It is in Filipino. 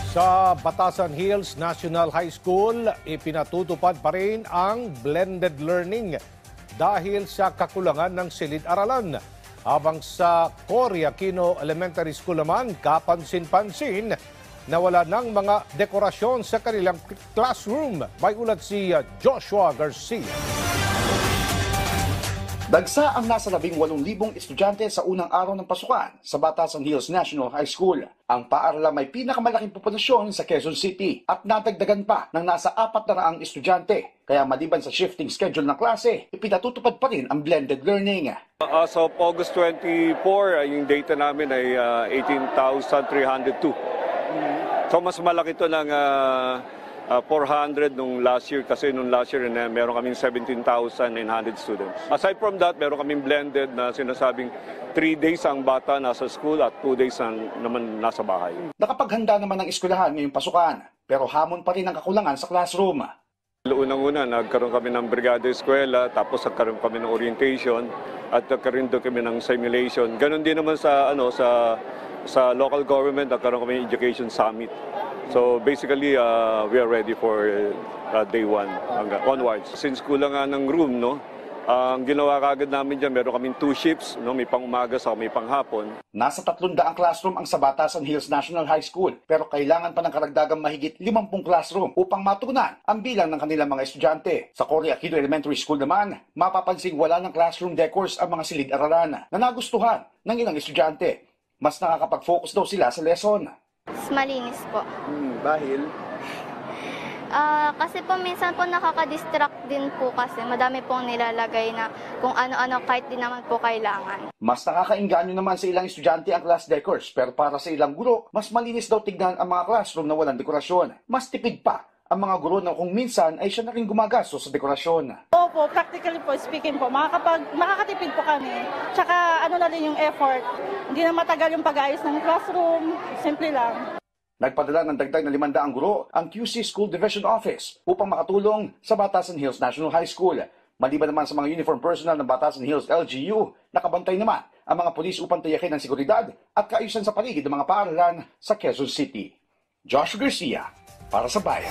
Sa Batasan Hills National High School, ipinatutupad pa rin ang blended learning dahil sa kakulangan ng silid-aralan. Habang sa Cory Aquino Elementary School naman, kapansin-pansin na wala ng mga dekorasyon sa kanilang classroom. May ulat si Joshua Garcia. Dagsa ang nasa 18,000 estudyante sa unang araw ng pasukan sa Batasan Hills National High School. Ang paaralan may pinakamalaking populasyon sa Quezon City at nadagdagan pa ng nasa 400 estudyante. Kaya maliban sa shifting schedule ng klase, ipinatutupad pa rin ang blended learning. As of August 24, yung data namin ay 18,302. So mas malaki ito ng 400 nung last year kasi nung last year meron kaming 17,900 students. Aside from that, meron kaming blended na sinasabing 3 days ang bata nasa school at 2 days naman nasa bahay. Nakapaghanda naman ng eskwelahan ngayong pasukan, pero hamon pa rin ang kakulangan sa classroom. Unang-una, nagkaroon kami ng brigada eskwela, tapos nagkaroon kami ng orientation at nagkaroon din kami ng simulation. Ganon din naman sa local government, nagkaroon kami ng education summit. So basically, we are ready for day 1 onwards. Since kulang nga ng room, ang ginawa kagad namin dyan, meron kaming 2 shifts, may pang-umaga sa may pang-hapon. Nasa 300 classroom ang sa Batasan Hills National High School, pero kailangan pa ng karagdagang mahigit 50 classroom upang matugunan ang bilang ng kanilang mga estudyante. Sa Cory Aquino Elementary School naman, mapapansing wala ng classroom decors ang mga silid-aralan na nagustuhan ng ilang estudyante. Mas nakakapag-focus daw sila sa lesson. Mas malinis po. Dahil? Kasi po minsan po nakaka-distract din po kasi madami pong nilalagay na kung ano-ano kahit di naman po kailangan. Mas nakakainganyo naman sa ilang estudyante ang class decors, pero para sa ilang guro, mas malinis daw tignan ang mga classroom na walang dekorasyon. Mas tipid pa ang mga guro na kung minsan ay siya na rin gumagastos sa dekorasyon. Opo, practically po speaking po, makakatipid po kami. Tsaka ano na rin yung effort. Hindi na matagal yung pag-ayos ng classroom, simple lang. Nagpadala ng dagdag na 500 guro ang QC School Division Office upang makatulong sa Batasan Hills National High School. Maliban naman sa mga uniform personnel ng Batasan Hills LGU, nakabantay naman ang mga pulis upang tiyakin ang seguridad at kaayusan sa paligid ng mga paaralan sa Quezon City. Joshua Garcia, para sa Bayan.